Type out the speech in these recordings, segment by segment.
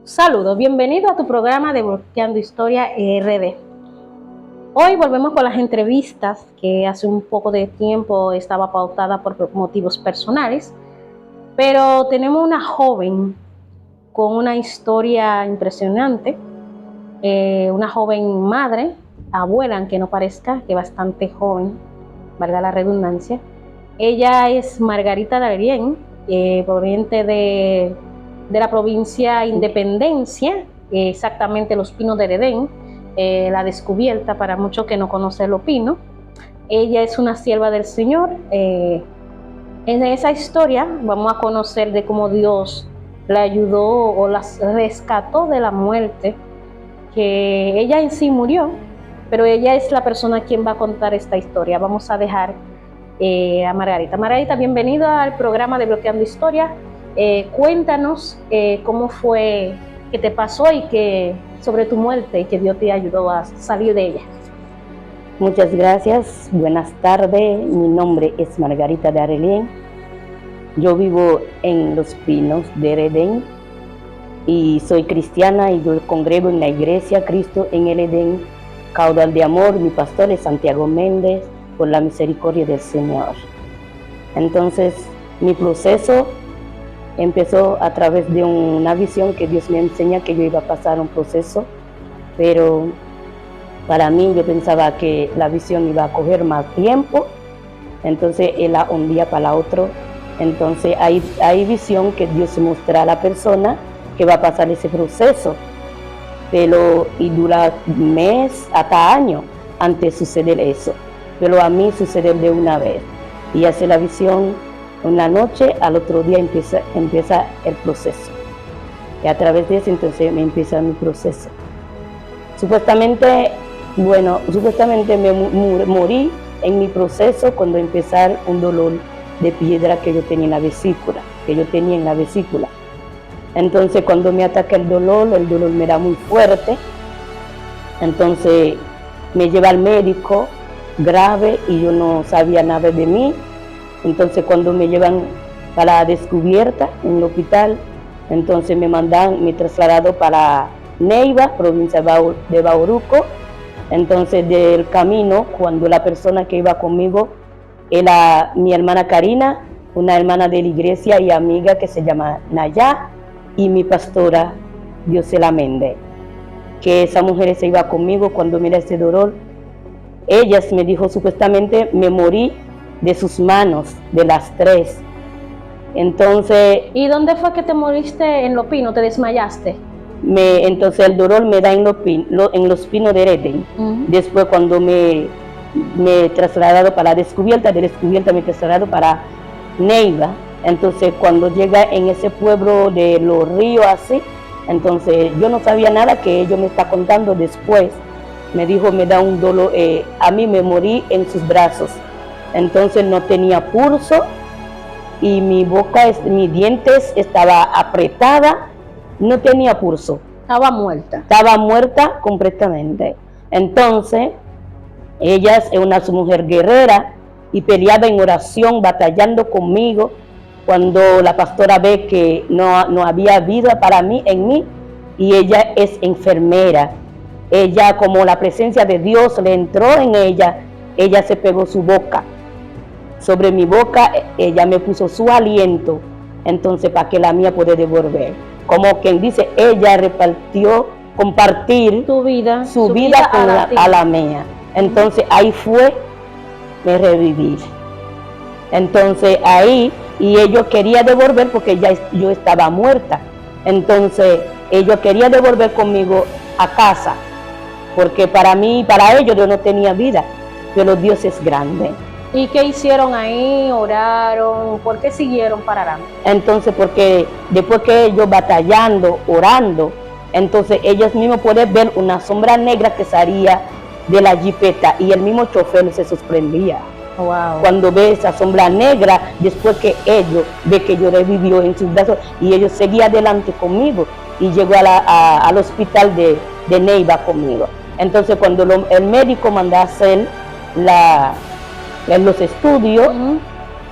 Saludos, bienvenido a tu programa de Bloqueando Historia RD. Hoy volvemos con las entrevistas que hace un poco de tiempo estaba pautada por motivos personales, pero tenemos una joven con una historia impresionante, una joven madre, abuela, aunque no parezca, que bastante joven, valga la redundancia. Ella es Margarita Darien, proveniente de la provincia Independencia, exactamente Los Pinos de Edén, la descubierta para muchos que no conocen Los Pinos. Ella es una sierva del Señor. En esa historia vamos a conocer de cómo Dios la ayudó o la rescató de la muerte, que ella en sí murió, pero ella es la persona quien va a contar esta historia. Vamos a dejar a Margarita. Margarita, bienvenida al programa de Bloqueando Historia. Cuéntanos cómo fue que te pasó y que sobre tu muerte y que Dios te ayudó a salir de ella. Muchas gracias, buenas tardes. Mi nombre es Margarita Darien. Yo vivo en Los Pinos de Edén y soy cristiana y yo congrego en la iglesia Cristo en el Edén, Caudal de Amor. Mi pastor es Santiago Méndez, por la misericordia del Señor. Entonces, mi proceso empezó a través de una visión que Dios me enseña que yo iba a pasar un proceso, pero para mí yo pensaba que la visión iba a coger más tiempo, entonces era un día para otro. Entonces hay visión que Dios se muestra a la persona que va a pasar ese proceso, pero y dura mes hasta año antes de suceder eso, pero a mí sucede de una vez y hace la visión una noche, al otro día empieza el proceso. Y a través de eso entonces me empieza mi proceso. Supuestamente me morí en mi proceso cuando empezar un dolor de piedra que yo tenía en la vesícula, Entonces cuando me ataca el dolor me da muy fuerte. Entonces me lleva al médico grave y yo no sabía nada de mí. Entonces cuando me llevan para la descubierta en el hospital, entonces me trasladaron para Neiva, provincia de Bauruco. Entonces del camino, cuando la persona que iba conmigo era mi hermana Karina, una hermana de la iglesia y amiga que se llama Nayá, y mi pastora Diosela Méndez, que esa mujer se iba conmigo cuando mira ese dolor. Ellas me dijo supuestamente me morí de sus manos, de las tres. Entonces, ¿y dónde fue que te moriste? ¿En Los Pinos? ¿Te desmayaste? Entonces el dolor me da en Los Pinos de Edén. Después cuando me trasladado para la descubierta, de descubierta me trasladado para Neiva. Entonces cuando llega en ese pueblo de Los Ríos así, entonces yo no sabía nada que ellos me está contando después. Me dijo, me da un dolor, a mí me morí en sus brazos. Entonces no tenía pulso y mis dientes estaba apretada, no tenía pulso. Estaba muerta. Estaba muerta completamente. Entonces, ella es una mujer guerrera y peleaba en oración, batallando conmigo. Cuando la pastora ve que no había vida para mí, en mí, y ella es enfermera. Ella, como la presencia de Dios le entró en ella, ella se pegó su boca. Sobre mi boca, ella me puso su aliento, entonces para que la mía pueda devolver. Como quien dice, ella compartir su vida a la mía. Entonces ahí fue, me reviví. Entonces ahí, y ellos querían devolver porque yo estaba muerta. Entonces ellos querían devolver conmigo a casa, porque para mí y para ellos yo no tenía vida, pero Dios es grande. ¿Y qué hicieron ahí? ¿Oraron? ¿Por qué siguieron para adelante? Entonces, porque después que ellos batallando, orando, entonces ellos mismos pueden ver una sombra negra que salía de la jipeta y el mismo chofer se sorprendía. Wow. Cuando ve esa sombra negra, después que ellos ve que yo revivió en sus brazos y ellos seguían adelante conmigo y llegó al hospital de Neiva conmigo. Entonces cuando el médico mandó a hacer los estudios,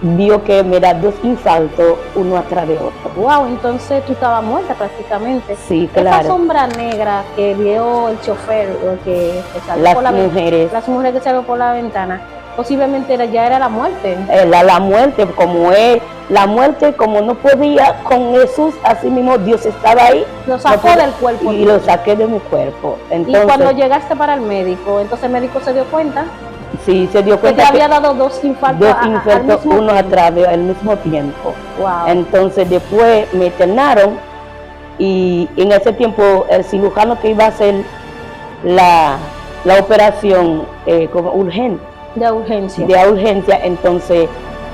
vio que me da 2 infartos, uno atrás de otro. Wow, entonces tú estabas muerta prácticamente. Sí, Esa claro. sombra negra que vio el chofer, o que salió Las por la mujeres. las mujeres que salió por la ventana, posiblemente ya era la muerte. La muerte, como es, la muerte, como no podía con Jesús, así mismo Dios estaba ahí. Lo sacó del cuerpo. Y lo saqué de mi cuerpo. Y Entonces, cuando llegaste para el médico, entonces el médico se dio cuenta sí, se dio que cuenta te había dado 2 infartos, dos infartos, uno atrás al mismo tiempo. Wow. Entonces después me internaron y en ese tiempo el cirujano que iba a hacer la operación como urgente, De urgencia. de urgencia, entonces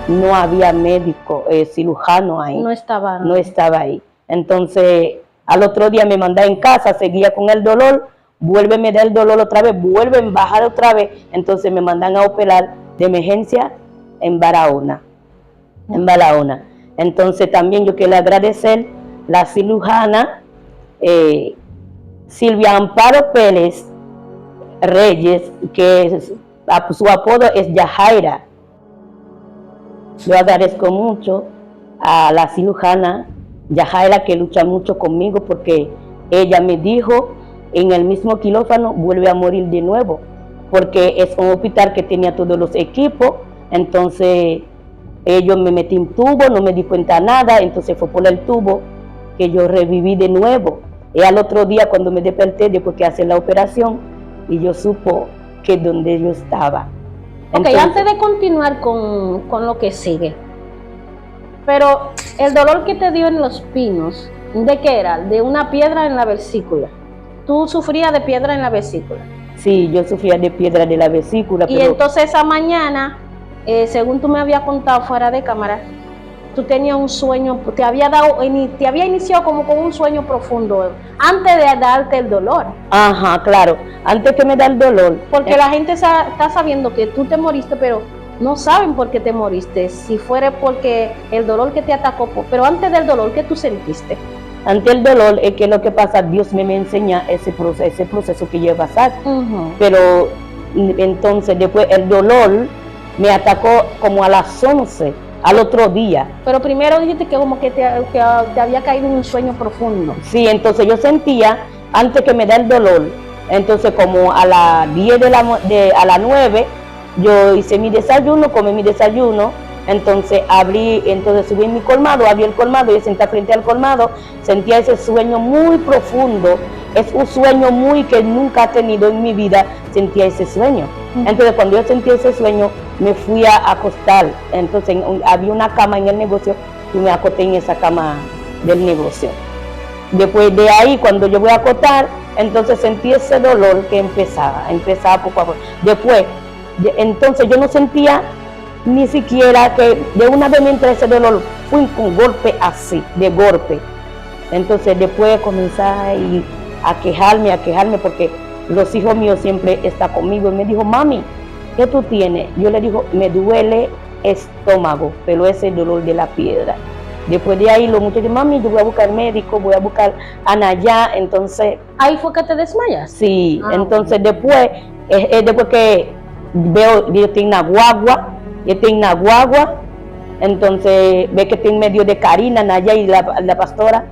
no había médico, cirujano ahí. No estaba. No estaba ahí. Entonces al otro día me mandaba en casa, seguía con el dolor, vuelve me da el dolor otra vez, vuelven a bajar otra vez, entonces me mandan a operar de emergencia en Barahona. En Barahona. Entonces también yo quiero agradecer la cirujana Silvia Amparo Pérez Reyes, que su apodo es Yajaira. Yo agradezco mucho a la cirujana Yajaira, que lucha mucho conmigo, porque ella me dijo en el mismo quirófano, vuelve a morir de nuevo, porque es un hospital que tenía todos los equipos. Entonces yo me metí en tubo, no me di cuenta de nada, entonces fue por el tubo que yo reviví de nuevo. Y al otro día, cuando me desperté, después que hacer la operación, y yo supo que donde yo estaba. Entonces, antes de continuar con lo que sigue, pero el dolor que te dio en los pinos, ¿de qué era? De una piedra en la vesícula. ¿Tú sufrías de piedra en la vesícula? Sí, yo sufría de piedra de la vesícula. Y entonces esa mañana, según tú me habías contado fuera de cámara, tú tenías un sueño, te había iniciado como con un sueño profundo, antes de darte el dolor. Ajá, claro, antes que me da el dolor. Porque la gente está sabiendo que tú te moriste, pero no saben por qué te moriste, si fuera porque el dolor que te atacó, pero antes del dolor, ¿qué tú sentiste? Ante el dolor es que lo que pasa, Dios me enseña ese proceso que yo iba a pasar. Pero entonces después el dolor me atacó como a las 11 al otro día. Pero primero dijiste que como que te había caído en un sueño profundo. Sí, entonces yo sentía, antes que me da el dolor, entonces como a las 10 a las 9, yo hice mi desayuno, comí mi desayuno. Entonces subí en mi colmado, abrí el colmado y senté frente al colmado, sentía ese sueño muy profundo, es un sueño muy que nunca he tenido en mi vida, sentía ese sueño. Entonces cuando yo sentí ese sueño, me fui a acostar. Entonces había una cama en el negocio y me acosté en esa cama del negocio. Después de ahí, cuando yo voy a acostar, entonces sentí ese dolor que empezaba poco a poco. Después, entonces yo no sentía ni siquiera que de una vez me entró ese dolor, fue con golpe así, de golpe. Entonces después comencé a quejarme porque los hijos míos siempre están conmigo y me dijo, mami, ¿qué tú tienes? Yo le digo, me duele estómago, pero ese dolor de la piedra. Después de ahí los muchachos, mami, yo voy a buscar médico, voy a buscar a Nayá. Entonces, ¿ahí fue que te desmayas? Sí, entonces después que veo, yo tengo una guagua, entonces ve que estoy en medio de Karina, Naya y la pastora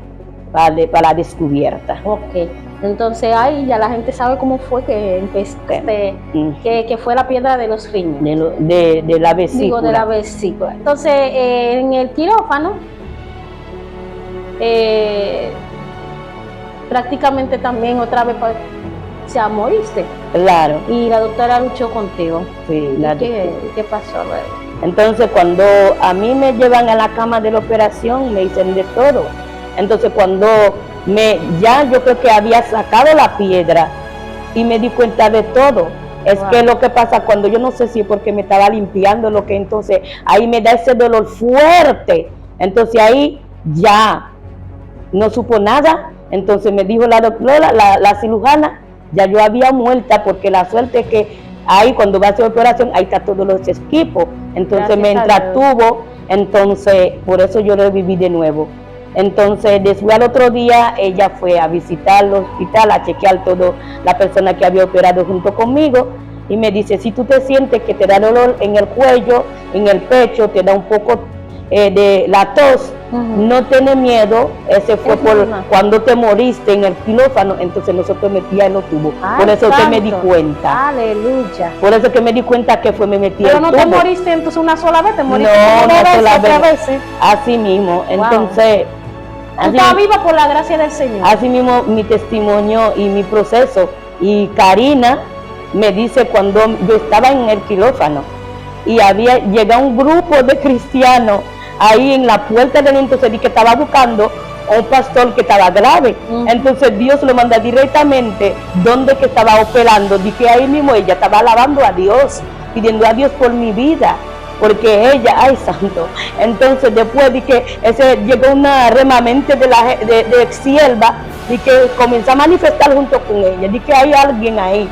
para la descubierta. Ok, entonces ahí ya la gente sabe cómo fue que empezaste, que fue la piedra de los riñones. De la vesícula. Digo, de la vesícula. Entonces, en el quirófano, prácticamente también otra vez moriste. Claro. Y la doctora luchó contigo. Sí, ¿Qué pasó luego? Entonces cuando a mí me llevan a la cama de la operación, me dicen de todo. Entonces cuando yo creo que había sacado la piedra y me di cuenta de todo. Es que lo que pasa cuando yo no sé si porque me estaba limpiando, lo que entonces ahí me da ese dolor fuerte. Entonces ahí ya no supo nada. Entonces me dijo la doctora, la cirujana, ya yo había muerta, porque la suerte es que ahí cuando va a hacer operación, ahí está todos los equipos. Entonces me entra tubo, entonces por eso yo reviví de nuevo. Entonces después al otro día ella fue a visitar el hospital, a chequear todo la persona que había operado junto conmigo. y me dice, si tú te sientes que te da dolor en el cuello, en el pecho, te da un poco de la tos, no tenés miedo, ese fue por cuando te moriste en el quirófano, entonces nosotros metíamos en los tubos. Por eso que me di cuenta. Aleluya. Por eso que me di cuenta que fue me metí Pero el no tubo. te moriste entonces una sola vez, te moriste otra vez. Así mismo, entonces... Tú estás viva por la gracia del Señor. Así mismo mi testimonio y mi proceso. Y Karina me dice cuando yo estaba en el quirófano y había llegado un grupo de cristianos ahí en la puerta del entonces y que estaba buscando a un pastor que estaba grave. Entonces Dios lo manda directamente donde que estaba operando. Dije ahí mismo ella estaba alabando a Dios, pidiendo a Dios por mi vida. Porque ella, ay santo, entonces después de que llegó una remanente de ex sierva y que comenzó a manifestar junto con ella, de que hay alguien ahí,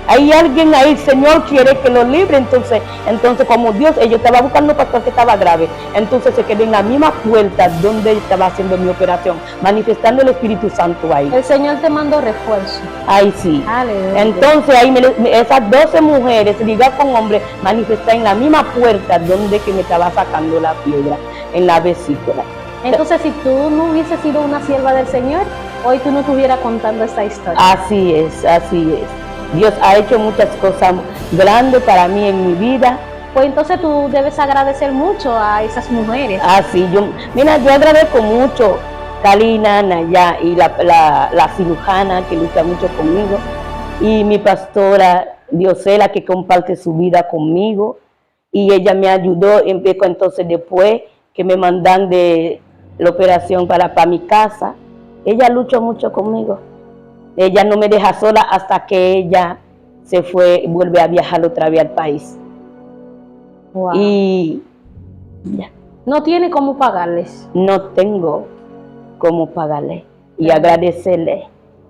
el Señor quiere que lo libre, entonces como Dios, ella estaba buscando un pastor que estaba grave, entonces se quedó en la misma puerta donde estaba haciendo mi operación, manifestando el Espíritu Santo ahí. El Señor te mandó refuerzo. Ahí sí. Aleluya. Entonces ahí esas 12 mujeres, ligadas con hombres, manifestaron en la misma puerta donde que me estaba sacando la piedra, en la vesícula. Entonces si tú no hubieses sido una sierva del Señor, hoy tú no estuvieras contando esta historia. Así es, así es. Dios ha hecho muchas cosas grandes para mí en mi vida. Pues entonces tú debes agradecer mucho a esas mujeres. Así, yo agradezco mucho a Karina, Naya y la cirujana que lucha mucho conmigo y mi pastora Diosela que comparte su vida conmigo y ella me ayudó, entonces después que me mandan de la operación para mi casa, ella luchó mucho conmigo. Ella no me deja sola hasta que ella se fue, vuelve a viajar otra vez al país. Wow. Y ya. No tiene cómo pagarles. No tengo cómo pagarle y agradecerle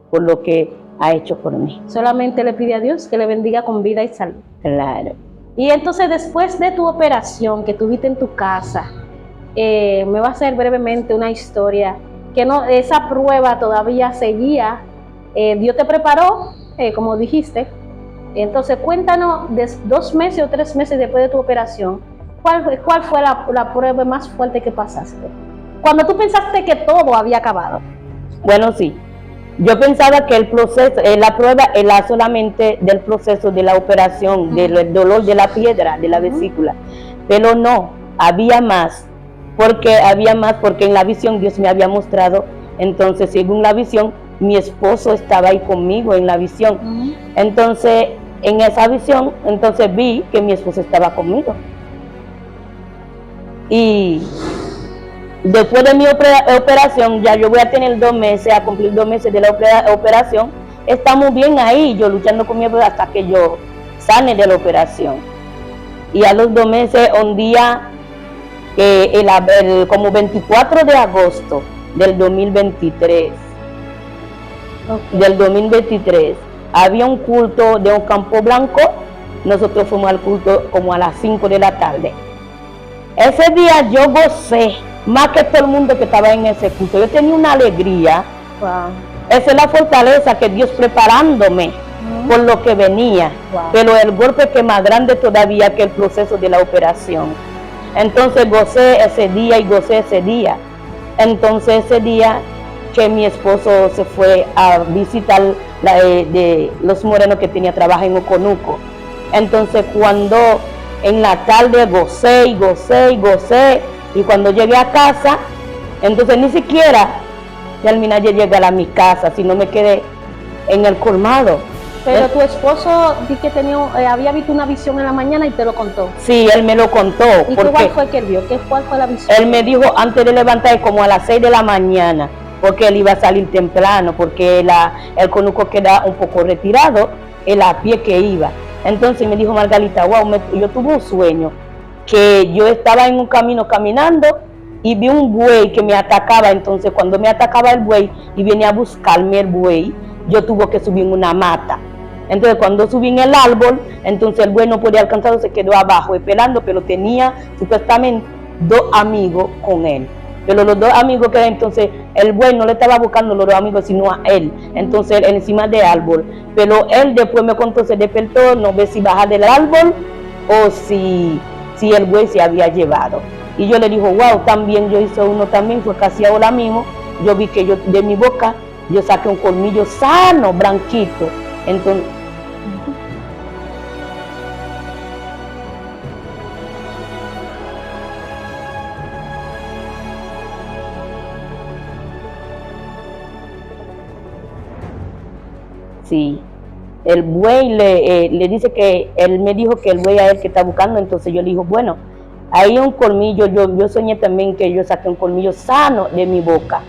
por lo que ha hecho por mí. Solamente le pide a Dios que le bendiga con vida y salud. Claro. Y entonces después de tu operación que tuviste en tu casa, me va a hacer brevemente una historia que no, esa prueba todavía seguía. Dios te preparó, como dijiste. Entonces cuéntanos, 2 meses o 3 meses después de tu operación, ¿cuál fue la prueba más fuerte que pasaste? Cuando tú pensaste que todo había acabado. Bueno, sí. Yo pensaba que el proceso, la prueba era solamente del proceso de la operación, del dolor de la piedra, de la vesícula. Pero no, había más. Porque en la visión Dios me había mostrado. Entonces, según la visión, mi esposo estaba ahí conmigo en la visión. Entonces, en esa visión, entonces vi que mi esposo estaba conmigo. Y después de mi operación, ya yo voy a tener 2 meses, a cumplir 2 meses de la operación. Estamos bien ahí, yo luchando con mi esposo hasta que yo sane de la operación. Y a los 2 meses, un día, como 24 de agosto del 2023, había un culto de un campo blanco. Nosotros fuimos al culto como a las 5 de la tarde. Ese día yo gocé más que todo el mundo que estaba en ese culto. Yo tenía una alegría. Wow. Esa es la fortaleza que Dios preparándome por lo que venía. Wow. Pero el golpe que más grande todavía que el proceso de la operación. Entonces gocé ese día y gocé ese día. Entonces ese día que mi esposo se fue a visitar de los morenos que tenía trabajo en Oconuco. Entonces cuando en la tarde gocé y cuando llegué a casa, entonces ni siquiera terminé de llegar a mi casa, sino me quedé en el colmado. Pero tu esposo di que había visto una visión en la mañana y te lo contó. Sí, él me lo contó. ¿Y cuál fue que él vio? ¿Cuál fue la visión? Él me dijo antes de levantar como a las 6 de la mañana, porque él iba a salir temprano, porque el conuco queda un poco retirado, el a pie que iba. Entonces me dijo Margarita, wow, yo tuve un sueño, que yo estaba en un camino caminando y vi un buey que me atacaba. Entonces cuando me atacaba el buey y venía a buscarme el buey, yo tuve que subir en una mata. Entonces cuando subí en el árbol, entonces el buey no podía alcanzarlo, se quedó abajo esperando, pero tenía supuestamente 2 amigos con él. Pero los dos amigos que entonces el buey no le estaba buscando a los dos amigos sino a él, entonces él encima del árbol. Pero él después me contó, se despertó, no ve si baja del árbol o si el buey se había llevado. Y yo le digo, wow, también yo hice uno también, fue casi ahora mismo, yo vi que yo de mi boca yo saqué un colmillo sano, blanquito. Entonces, sí, el buey le dice que él me dijo que el buey a él que está buscando, entonces yo le digo, bueno, hay un colmillo, yo soñé también que yo saqué un colmillo sano de mi boca.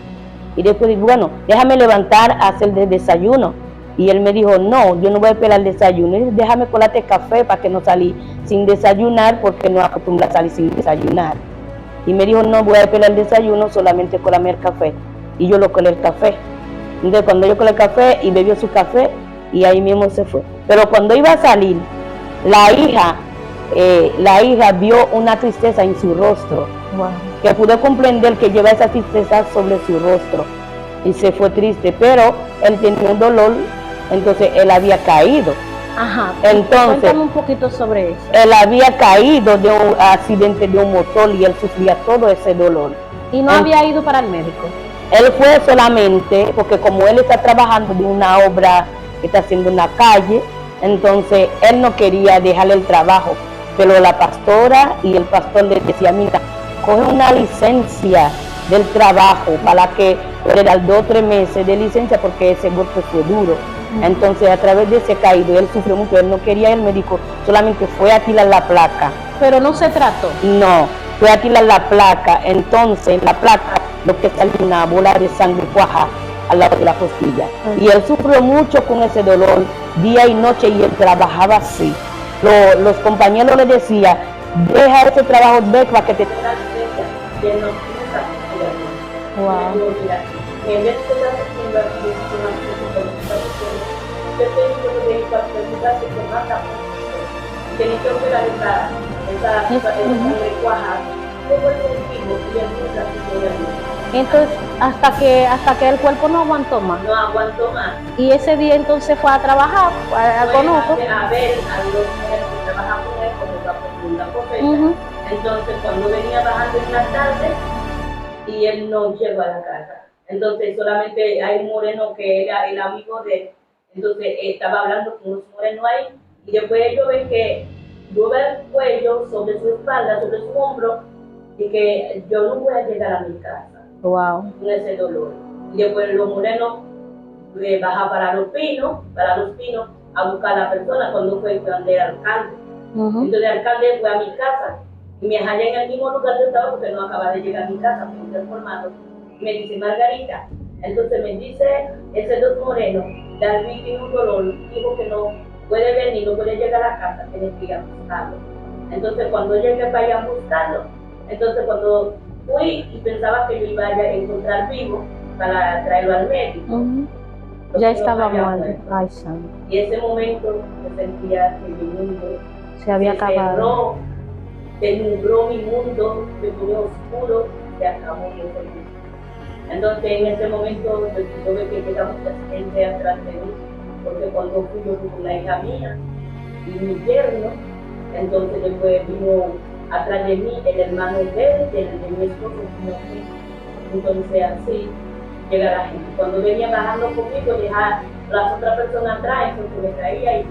Y después digo, bueno, déjame levantar a hacer el desayuno. Y él me dijo, no, yo no voy a esperar el desayuno. Y dice, déjame colarte café para que no salí sin desayunar, porque no acostumbra a salir sin desayunar. Y me dijo, no voy a esperar el desayuno, solamente colame el café. Y yo lo colé el café. Entonces cuando yo colé el café y bebió su café, y ahí mismo se fue. Pero cuando iba a salir, la hija vio una tristeza en su rostro. Wow. Que pudo comprender que lleva esa tristeza sobre su rostro y se fue triste, pero él tenía un dolor, entonces él había caído. Ajá. Entonces, cuéntame un poquito sobre eso. Él había caído de un accidente de un motor y él sufría todo ese dolor. ¿Y no había ido para el médico? Él fue solamente, porque como él está trabajando de una obra que está haciendo una calle, entonces él no quería dejarle el trabajo, pero la pastora y el pastor le decía, mira, coge una licencia del trabajo para que le dan 2 o 3 meses de licencia porque ese golpe fue duro. Entonces a través de ese caído él sufrió mucho, él no quería ir al médico, solamente fue a tirar la placa. Pero no se trató. No, fue a tirar la placa, entonces la placa lo que salió una bola de sangre cuaja al lado de la costilla. Y él sufrió mucho con ese dolor día y noche y él trabajaba así. Los compañeros le decían, deja ese trabajo, ve para que te tenga licencia. Y él no quiso. Wow. En vez de estar haciendo aquí, yo te digo que hay que se mata. Tienes que operar esa sangre cuaja. Entonces, hasta que el cuerpo no aguantó más. No aguantó más. Y ese día entonces fue a trabajar a Conuco. A ver a los que trabajan con él como la profunda cosecha. Entonces, cuando venía bajando en la tarde, y él no llegó a la casa. Entonces, solamente hay un moreno que era el amigo de él. Entonces, estaba hablando con unos morenos ahí, y después ellos ven que yo veo el cuello sobre su espalda, sobre su hombro, y que yo no voy a llegar a mi casa. Wow. Con ese dolor. Y después los morenos bajan para los pinos, a buscar a la persona cuando fue donde era alcalde. Entonces el alcalde fue a mi casa y me hallé en el mismo lugar que estaba porque no acababa de llegar a mi casa, porque estoy formado. Me dice Margarita, entonces me dice ese dos morenos, David tiene un dolor, dijo que no puede venir, no puede llegar a la casa, tiene que ir a buscarlo. Entonces cuando llegué para ir a buscarlo, entonces cuando fui y pensaba que yo iba a encontrar vivo para traerlo al médico. Ya estaba muerto. Ay, santo. Y ese momento me sentía que mi mundo se había acabado. Se nubló mi mundo, se puso oscuro, se acabó mi mundo. Entonces en ese momento yo vi que llega mucha gente atrás de mí, porque cuando fui yo fui con la hija mía y mi yerno, entonces después vino atrás de mí el hermano de él, de mi esposo, entonces así llega la gente. Cuando venía bajando conmigo, dejaba las otras personas atrás, entonces me caía y yo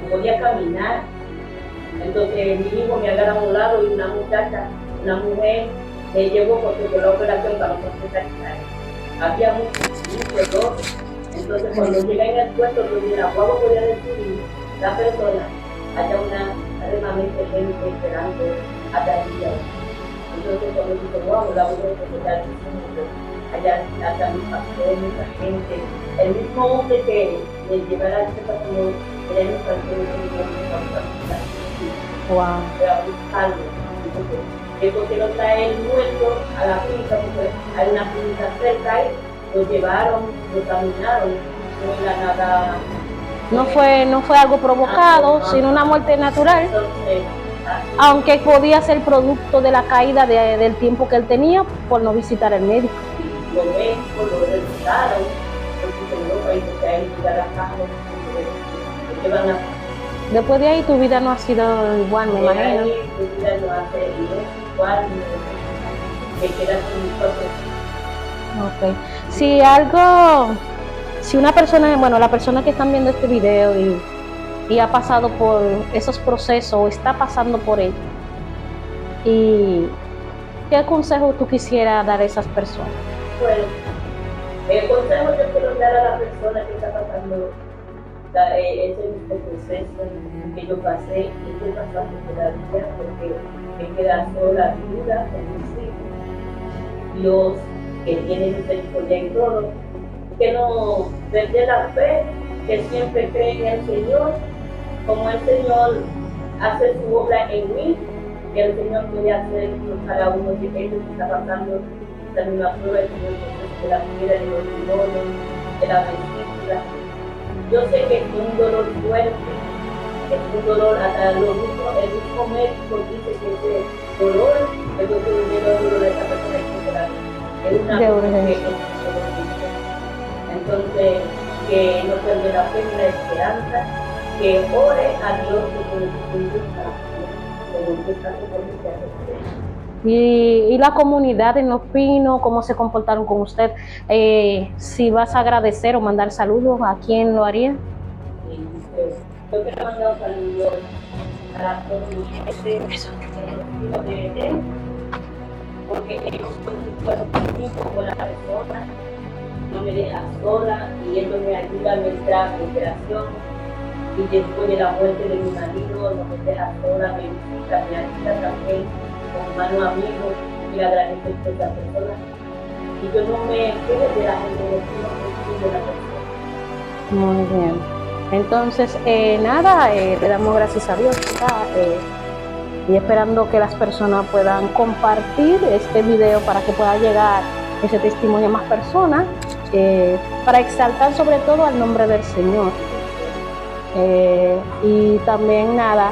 no podía caminar. Entonces mi hijo me agarra a un lado y una muchacha, una mujer, me llevó porque fue la operación para no hospitalizar. Había muchos dolor. Entonces cuando llegué en el puesto, yo dije, la guagua podía decir la persona, haya una realmente gente esperando hasta el día. Entonces cuando dije, wow, la voy a hospital allá hasta mi pastor, mucha gente, el mismo hombre que me llevara a este pastor, era el pastor de wow. Voy a buscarlo. Después que lo trae el muerto a la clínica, porque hay una clínica cerca y lo llevaron, lo caminaron, no era nada. No fue algo provocado, sino una muerte natural. Entonces, aunque podía ser producto de la caída del tiempo que él tenía por no visitar al médico. Los médicos lo resultaron, porque se lo país que hay que dar a cabo, porque van a Después de ahí tu vida no ha sido igual, me imagino. ahí, tu vida no hace igual, que queda con nosotros. Ok. Si una persona, bueno, la persona que están viendo este video y ha pasado por esos procesos o está pasando por ello, ¿y qué consejo tú quisieras dar a esas personas? Bueno, el consejo que quiero dar a la persona que está pasando ese mismo proceso que yo pasé y estoy pasando todavía porque me queda sola, viuda, con mis hijos. Dios, que tiene misericordia en todo, que no perder la fe, que siempre cree en el Señor, como el Señor hace su obra en mí, que el Señor puede hacer con cada uno de ellos que está pasando esta misma prueba, el Señor de la vida, de los dolores, de la vesícula. Yo sé que es un dolor fuerte, es un dolor, hasta el mismo médico dice que ese dolor es lo que le da dolor a esa persona que la vida. Es una cosa que entonces, que no pierda la fe ni la esperanza, que ore a Dios por su conducta, Y la comunidad en Los Pinos, ¿cómo se comportaron con usted? Si vas a agradecer o mandar saludos, ¿a quién lo haría? Yo quiero mandar saludos a la comunidad de porque ellos fueron conmigo con la persona, no me deja sola y ellos me ayudan en nuestra operación. Y después de la muerte de mi marido, no me deja sola, me visita, me ayuda también como mano amigo, y le agradezco a esta persona. Y yo no me quedo de la gente, no de la persona. Muy bien. Entonces, nada, le damos gracias a Dios, y esperando que las personas puedan compartir este video para que pueda llegar ese testimonio a más personas, para exaltar sobre todo al nombre del Señor. Y también nada,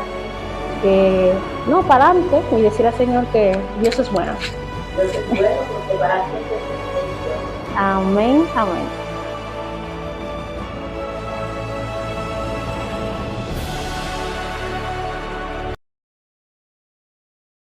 no, para adelante y decir al Señor que Dios es bueno. Dios es bueno porque para siempre es bueno. Amén, amén.